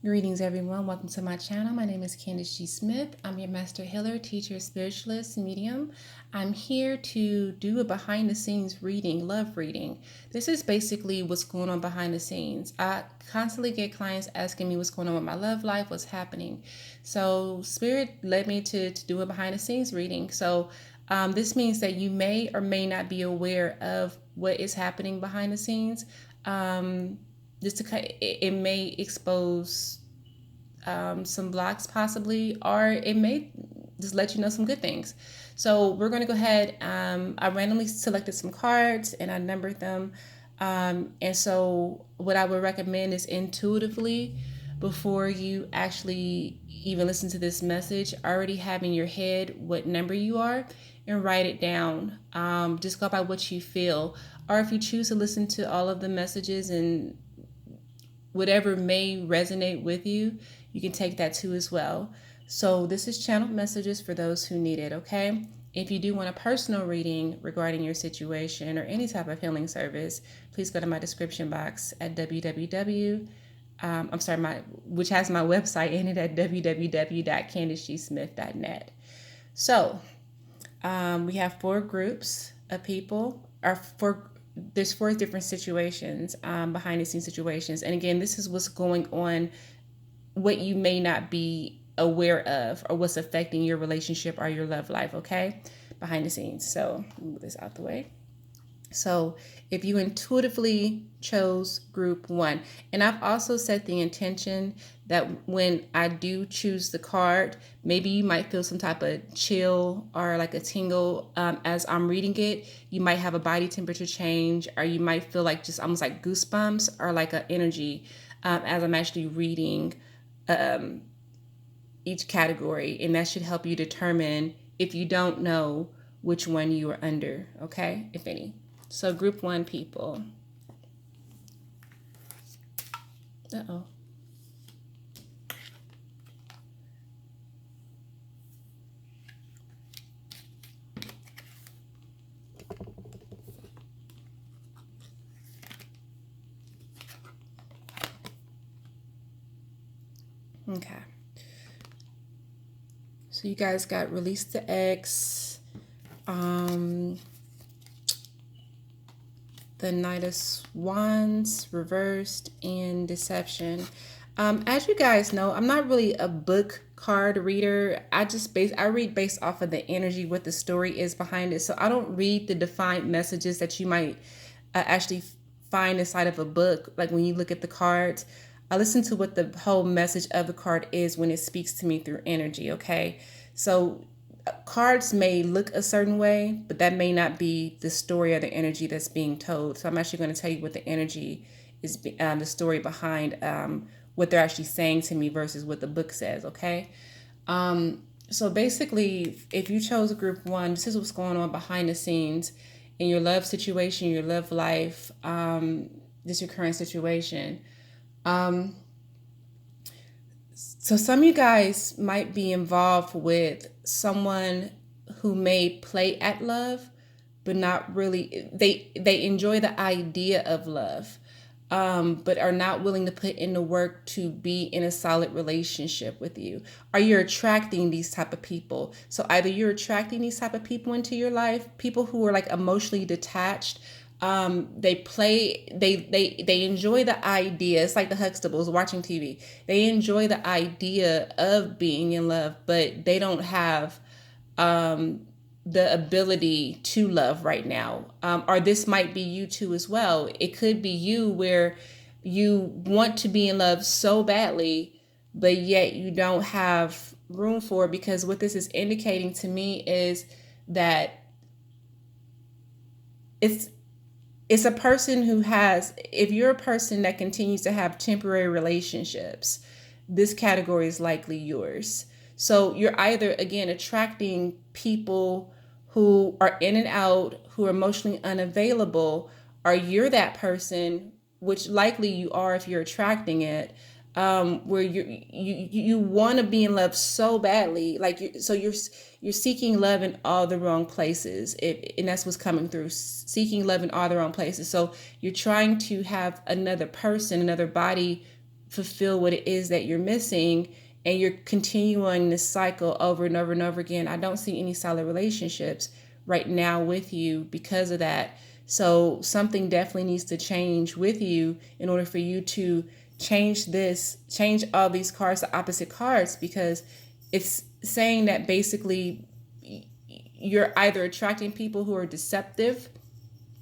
Greetings, everyone. Welcome to my channel. My name is Candace G. Smith. I'm your master healer, teacher, spiritualist, medium. I'm here to do a behind the scenes reading, love reading. This is basically what's going on behind the scenes. I constantly get clients asking me what's going on with my love life, what's happening. So, Spirit led me to do a behind the scenes reading. So, this means that you may or may not be aware of what is happening behind the scenes. Just to it may expose some blocks possibly, or it may just let you know some good things. So we're going to go ahead. I randomly selected some cards and I numbered them. And so what I would recommend is intuitively, before you actually even listen to this message, already have in your head what number you are and write it down. Just go by what you feel. Or if you choose to listen to all of the messages and whatever may resonate with you, you can take that too as well. So this is channeled messages for those who need it, okay? If you do want a personal reading regarding your situation or any type of healing service, please go to my description box at which has my website in it at www.candicesmith.net. So we have four groups of people, or there's four different situations, behind the scenes situations. And again, this is what's going on, what you may not be aware of, or what's affecting your relationship or your love life, okay? Behind the scenes. So move this out the way. So if you intuitively chose group one, and I've also set the intention that when I do choose the card, maybe you might feel some type of chill or like a tingle as I'm reading it. You might have a body temperature change, or you might feel like just almost like goosebumps or like an energy as I'm actually reading each category. And that should help you determine, if you don't know, which one you are under, okay, if any. So group one people. Uh-oh. Okay. So you guys got Release the X, the Knight of Wands reversed, and Deception. As you guys know, I'm not really a book card reader. I read based off of the energy, what the story is behind it. So I don't read the defined messages that you might actually find inside of a book. Like when you look at the cards, I listen to what the whole message of the card is when it speaks to me through energy. Okay, so cards may look a certain way, but that may not be the story or the energy that's being told. So I'm actually going to tell you what the energy is, the story behind what they're actually saying to me versus what the book says. Okay. So basically, if you chose group one, this is what's going on behind the scenes in your love situation, your love life, this your current situation. So some of you guys might be involved with someone who may play at love, but not really. They enjoy the idea of love, but are not willing to put in the work to be in a solid relationship with you. Or you're attracting these type of people. So either you're attracting these type of people into your life, people who are like emotionally detached. They enjoy the idea. It's like the Huxtables watching TV. They enjoy the idea of being in love, but they don't have the ability to love right now. Or this might be you too as well. It could be you where you want to be in love so badly, but yet you don't have room for it, because what this is indicating to me is that it's it's a person who has, if you're a person that continues to have temporary relationships, this category is likely yours. So you're either, again, attracting people who are in and out, who are emotionally unavailable, or you're that person, which likely you are if you're attracting it, where you want to be in love so badly, like you're seeking love in all the wrong places, and that's what's coming through, seeking love in all the wrong places. So you're trying to have another person, another body fulfill what it is that you're missing, and you're continuing this cycle over and over and over again. I don't see any solid relationships right now with you because of that. So something definitely needs to change with you in order for you to change all these cards to opposite cards, because it's saying that basically you're either attracting people who are deceptive,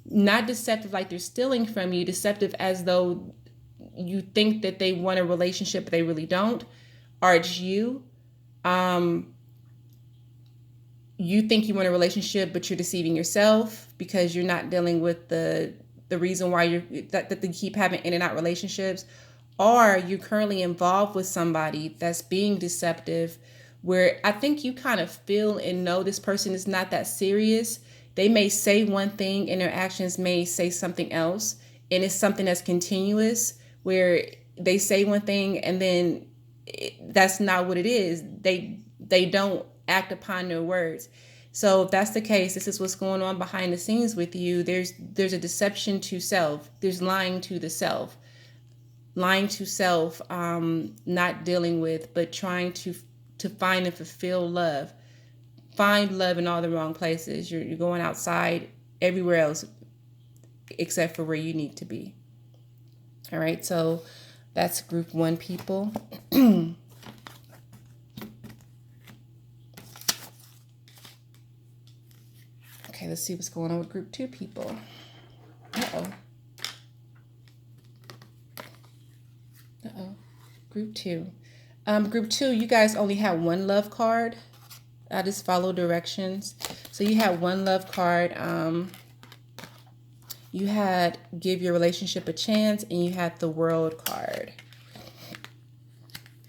not deceptive like they're stealing from you, deceptive as though you think that they want a relationship but they really don't, or it's you. You think you want a relationship but you're deceiving yourself because you're not dealing with the reason why that they keep having in and out relationships, or you're currently involved with somebody that's being deceptive, where I think you kind of feel and know this person is not that serious. They may say one thing and their actions may say something else, and it's something that's continuous, where they say one thing and then that's not what it is. They don't act upon their words. So if that's the case, this is what's going on behind the scenes with you. There's a deception to self. There's lying to the self. Lying to self, not dealing with, but trying to find and fulfill love. Find love in all the wrong places. You're going outside everywhere else except for where you need to be. All right, so that's group 1 people. Okay, let's see what's going on with group 2 people. Uh-oh. Group 2. Group 2, you guys only have 1 love card. I just follow directions. So you had 1 love card. You had give your relationship a chance, and you had the World card.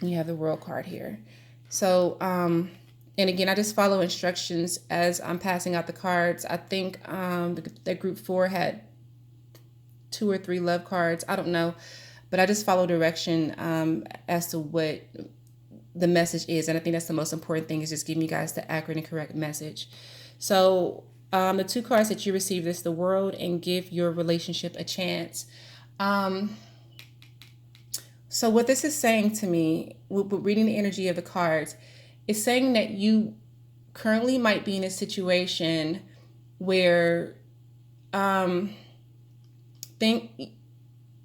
You have the World card here. So, and again, I just follow instructions as I'm passing out the cards. I think that group 4 had 2 or 3 love cards. I don't know. But I just follow direction as to what the message is. And I think that's the most important thing, is just giving you guys the accurate and correct message. So the 2 cards that you received is the World and give your relationship a chance. So what this is saying to me, with reading the energy of the cards, it's saying that you currently might be in a situation where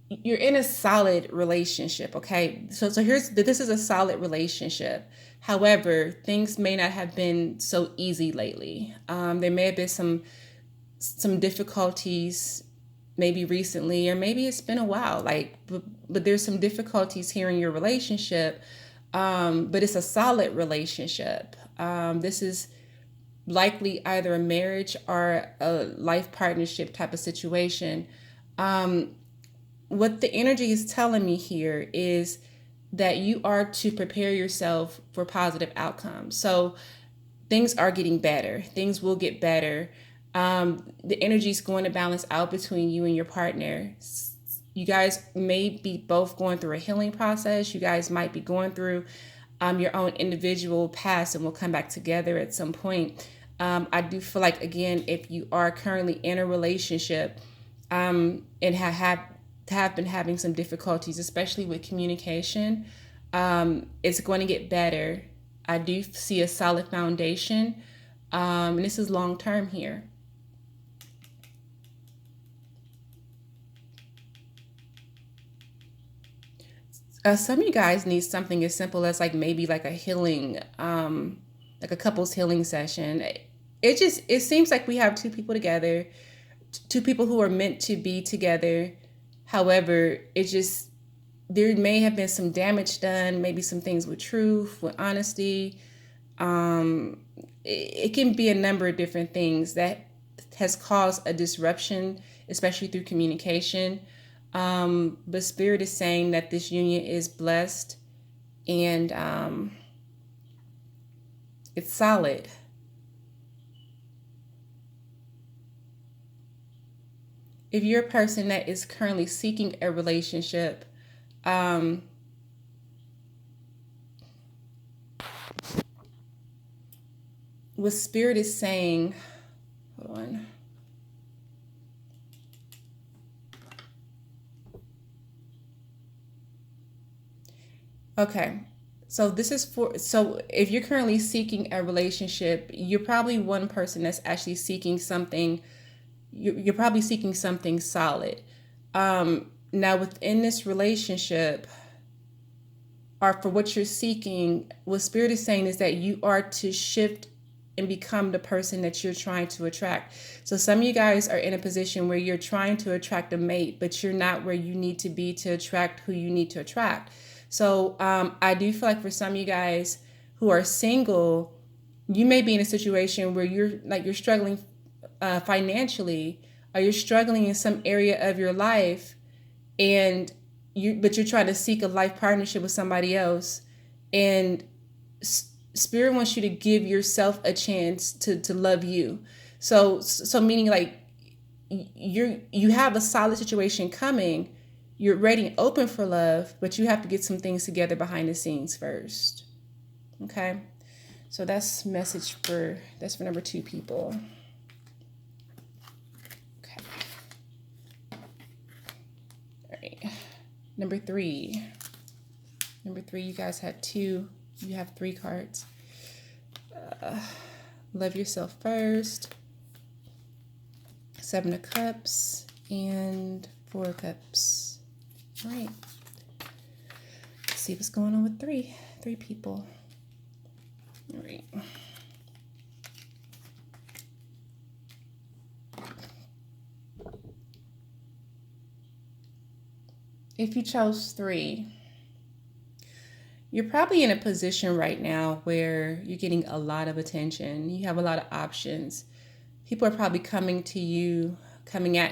you're in a solid relationship, okay? So this is a solid relationship. However, things may not have been so easy lately. There may have been some difficulties, maybe recently, or maybe it's been a while. But there's some difficulties here in your relationship. But it's a solid relationship. This is likely either a marriage or a life partnership type of situation. What the energy is telling me here is that you are to prepare yourself for positive outcomes. So things are getting better. Things will get better. The energy is going to balance out between you and your partner. You guys may be both going through a healing process. You guys might be going through your own individual past, and will come back together at some point. I do feel like, again, if you are currently in a relationship and have been having some difficulties, especially with communication, it's going to get better. I do see a solid foundation, and this is long term here. Some of you guys need something as simple as maybe a healing, like a couple's healing session. It seems like we have 2 people together, 2 people who are meant to be together. However, there may have been some damage done, maybe some things with truth, with honesty. It can be a number of different things that has caused a disruption, especially through communication. But Spirit is saying that this union is blessed, and it's solid. If you're a person that is currently seeking a relationship, what Spirit is saying, hold on. Okay. So this is for, so if you're currently seeking a relationship, you're probably one person that's actually seeking something, you're probably seeking something solid. Now within this relationship, or for what you're seeking, what Spirit is saying is that you are to shift and become the person that you're trying to attract. So some of you guys are in a position where you're trying to attract a mate, but you're not where you need to be to attract who you need to attract. So I do feel like for some of you guys who are single, you may be in a situation where you're struggling financially, or you're struggling in some area of your life, and but you're trying to seek a life partnership with somebody else, and Spirit wants you to give yourself a chance to love you. So meaning like you have a solid situation coming, you're ready and open for love, but you have to get some things together behind the scenes first. Okay, so that's for number 2 people. Okay, all right. Number three, you guys had 2. You have 3 cards. Love yourself first. 7 of Cups and 4 of Cups. All right. Let's see what's going on with 3 people. All right. If you chose 3, you're probably in a position right now where you're getting a lot of attention. You have a lot of options. People are probably coming at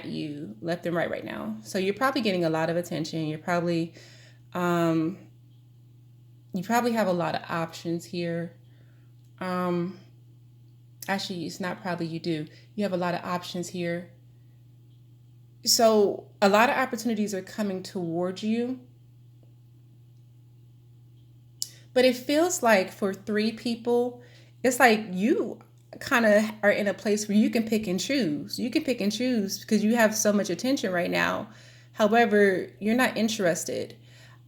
you left and right now. So you're probably getting a lot of attention. You probably have a lot of options here. Actually, it's not probably, you do. You have a lot of options here. So a lot of opportunities are coming towards you. But it feels like for 3 people, it's like you kind of are in a place where you can pick and choose. You can pick and choose because you have so much attention right now. However, you're not interested.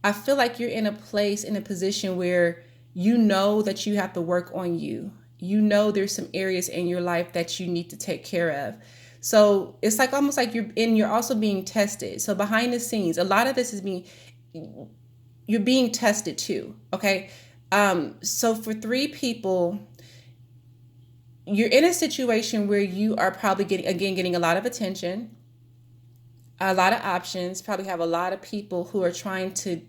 I feel like you're in a position where you know that you have to work on you. You know there's some areas in your life that you need to take care of. So it's like almost like you're also being tested. So behind the scenes, a lot of this is you're being tested too. Okay. So for 3 people, you're in a situation where you are probably getting a lot of attention, a lot of options, probably have a lot of people who are trying to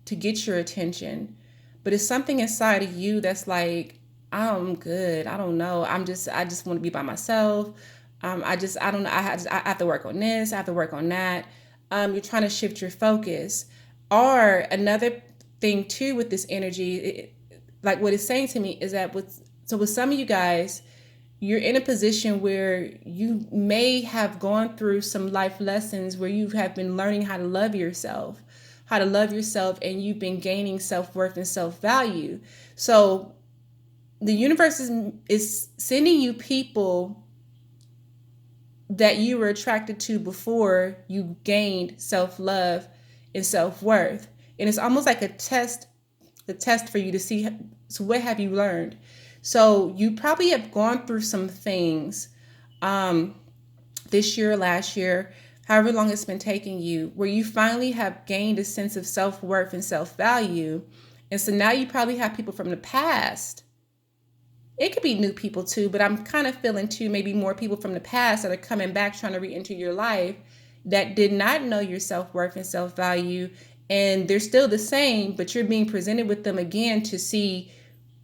get your attention, but it's something inside of you that's like, I'm good. I don't know. I just want to be by myself. I don't know. I have to work on this. I have to work on that. You're trying to shift your focus. Or another thing too with this energy, like what it's saying to me is that with some of you guys, you're in a position where you may have gone through some life lessons where you have been learning how to love yourself, and you've been gaining self-worth and self-value. So the universe is sending you people that you were attracted to before you gained self-love and self-worth. And it's almost like a test for you to see, so what have you learned? So you probably have gone through some things this year, last year, however long it's been taking you, where you finally have gained a sense of self-worth and self-value. And so now you probably have people from the past. It could be new people too, but I'm kind of feeling too maybe more people from the past that are coming back trying to re-enter your life that did not know your self-worth and self-value. And they're still the same, but you're being presented with them again to see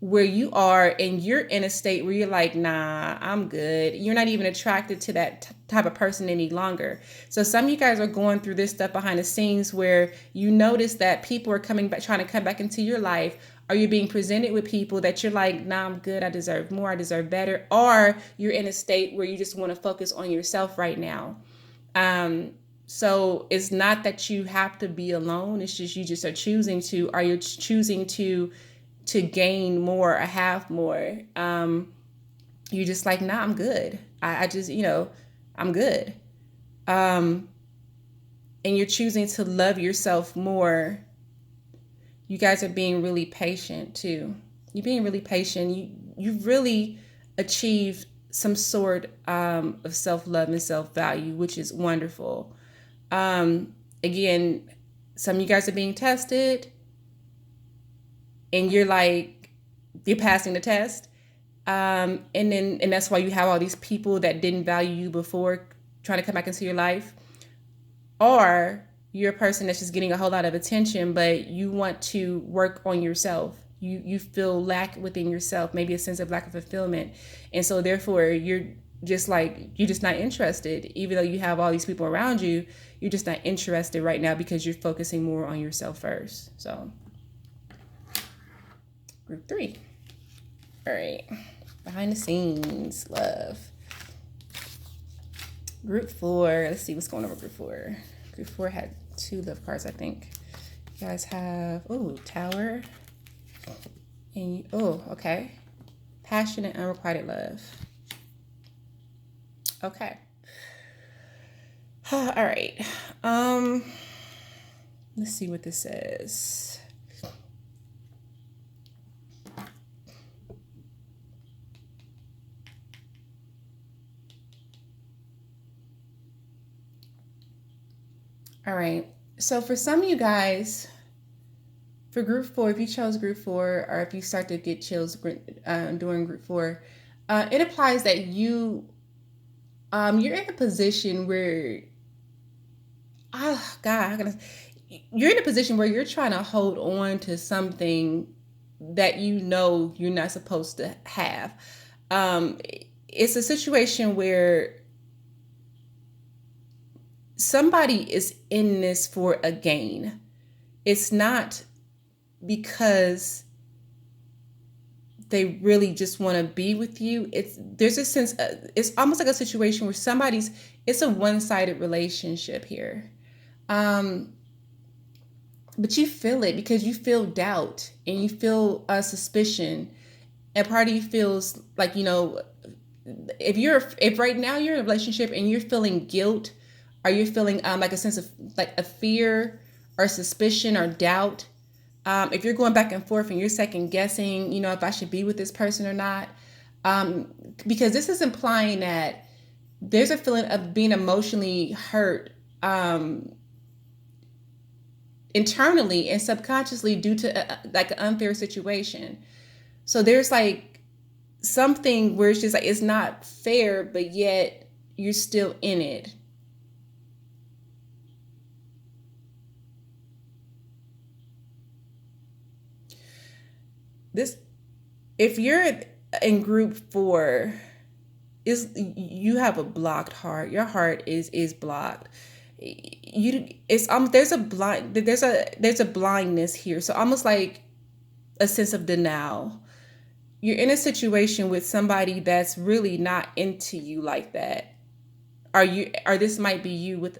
where you are, and you're in a state where you're like, nah, I'm good. You're not even attracted to that type of person any longer. So some of you guys are going through this stuff behind the scenes where you notice that people are coming back, trying to come back into your life. Or you're being presented with people that you're like, nah, I'm good. I deserve more. I deserve better. Or you're in a state where you just want to focus on yourself right now. So it's not that you have to be alone. It's just, you just are choosing to, are you choosing to gain more or have more? You're just like, nah, I'm good. I just, I'm good. And you're choosing to love yourself more You guys are being really patient too. You're being really patient. You've really achieved some sort of self love and self value, which is wonderful. Again, some of you guys are being tested, and you're passing the test. And that's why you have all these people that didn't value you before trying to come back into your life. Or you're a person that's just getting a whole lot of attention, but you want to work on yourself. You feel lack within yourself, maybe a sense of lack of fulfillment. And so therefore you're just not interested, even though you have all these people around you. You're just not interested right now because you're focusing more on yourself first. So group 3. All right. Behind the scenes, love. Group 4. Let's see what's going on with group 4. Group 4 had 2 love cards, I think. You guys have, Tower. And okay. Passionate, unrequited love. Okay. All right. Let's see what this says. All right. So for some of you guys, for group 4, if you chose group 4, or if you start to get chills during group 4, it applies that you're in a position where, you're in a position where you're trying to hold on to something that you know you're not supposed to have. It's a situation where somebody is in this for a gain. It's not because they really just want to be with you. There's a sense it's almost like a situation where it's a one-sided relationship here. But you feel it because you feel doubt and you feel suspicion, and part of you feels like, if right now you're in a relationship and you're feeling guilt, or you're feeling like a sense of like a fear or suspicion or doubt, if you're going back and forth and you're second guessing, if I should be with this person or not, because this is implying that there's a feeling of being emotionally hurt internally and subconsciously due to like an unfair situation. So there's like something where it's just like it's not fair, but yet you're still in it. If you're in group 4, you have a blocked heart. Your heart is blocked. There's a blindness here. So almost like a sense of denial. You're in a situation with somebody that's really not into you like that. Or this might be you with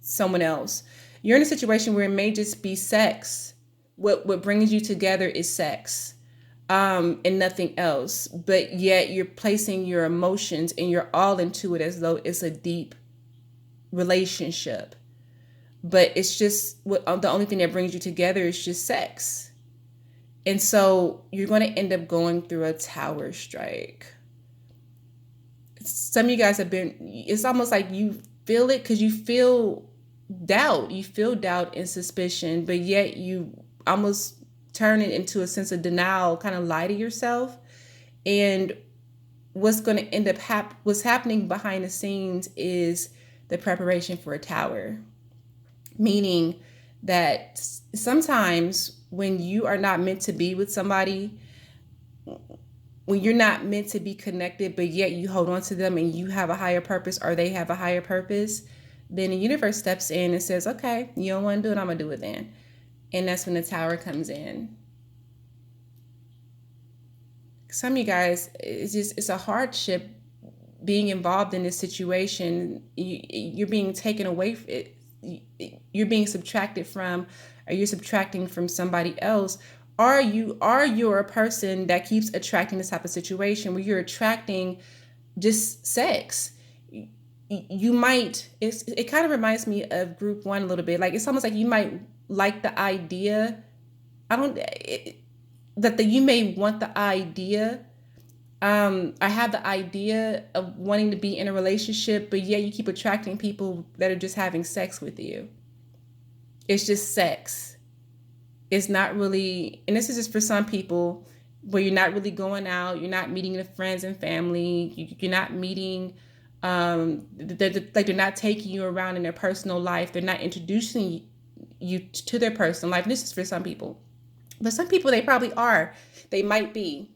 someone else. You're in a situation where it may just be sex. What brings you together is sex, and nothing else. But yet you're placing your emotions and you're all into it as though it's a deep relationship. But it's just the only thing that brings you together is just sex. And so you're going to end up going through a tower strike. Some of you guys it's almost like you feel it because you feel doubt. You feel doubt and suspicion, but yet you almost turn it into a sense of denial, kind of lie to yourself. And what's going to end up what's happening behind the scenes is the preparation for a tower. Meaning that sometimes when you are not meant to be with somebody, when you're not meant to be connected, but yet you hold on to them and you have a higher purpose or they have a higher purpose, then the universe steps in and says, okay, you don't want to do it, I'm going to do it then. And that's when the tower comes in. Some of you guys, it's a hardship being involved in this situation. You're being taken away. You're being subtracted from, or you're subtracting from somebody else. You're a person that keeps attracting this type of situation where you're attracting just sex. It kind of reminds me of group 1 a little bit. Like it's almost like you might like the idea I don't, that you may want the idea. I have the idea of wanting to be in a relationship, but yeah, you keep attracting people that are just having sex with you. It's just sex. It's not really, and this is just for some people where you're not really going out, you're not meeting the friends and family, you're not meeting, like they're not taking you around in their personal life, they're not introducing you to their personal life. And this is for some people, but some people they probably are, they might be.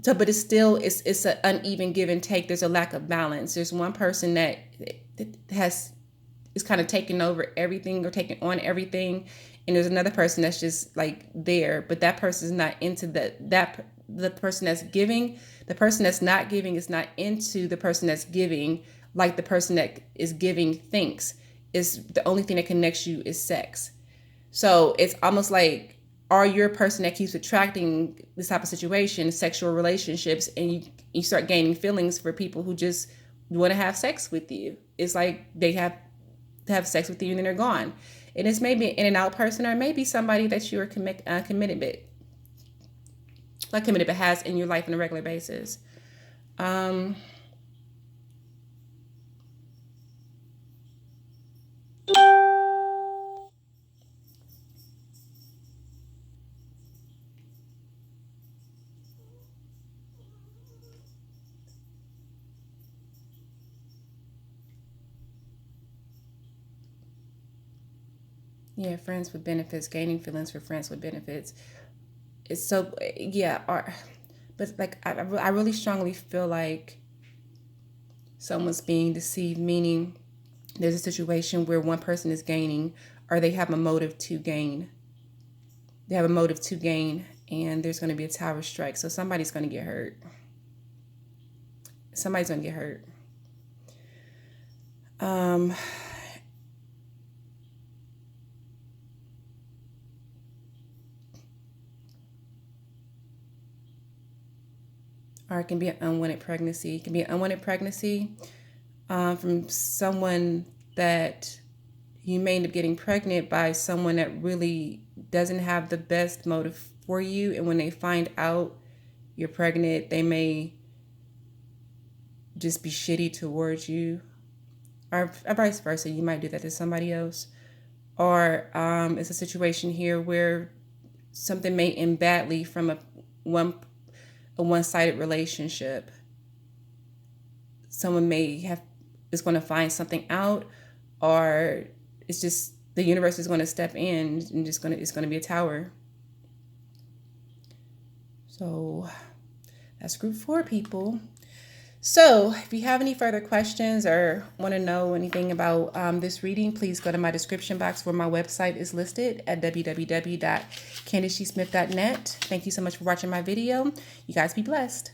So, but it's still it's an uneven give and take. There's a lack of balance. There's one person that has is kind of taking over everything or taking on everything, and there's another person that's just like there, but that person is not into the person that's giving. The person that's not giving is not into the person that's giving, like the person that is giving thinks is the only thing that connects you is sex. So it's almost like, are you a person that keeps attracting this type of situation, sexual relationships, and you start gaining feelings for people who just want to have sex with you? It's like they have to have sex with you and then they're gone. And it's maybe an in and out person, or maybe somebody that you are committed but has in your life on a regular basis. Yeah, friends with benefits, gaining feelings for friends with benefits. It's so, yeah, but like I really strongly feel like someone's being deceived, meaning there's a situation where one person is gaining or they have a motive to gain. They have a motive to gain, and there's going to be a tower strike. So somebody's going to get hurt. Somebody's going to get hurt. Or it can be an unwanted pregnancy. It can be an unwanted pregnancy from someone that you may end up getting pregnant by someone that really doesn't have the best motive for you. And when they find out you're pregnant, they may just be shitty towards you, or vice versa. You might do that to somebody else. Or it's a situation here where something may end badly from a one-sided relationship. Someone is going to find something out, or it's just the universe is going to step in and it's going to be a tower. So that's group 4, people. So if you have any further questions or want to know anything about this reading, please go to my description box where my website is listed at www.candicesmith.net. Thank you so much for watching my video. You guys be blessed.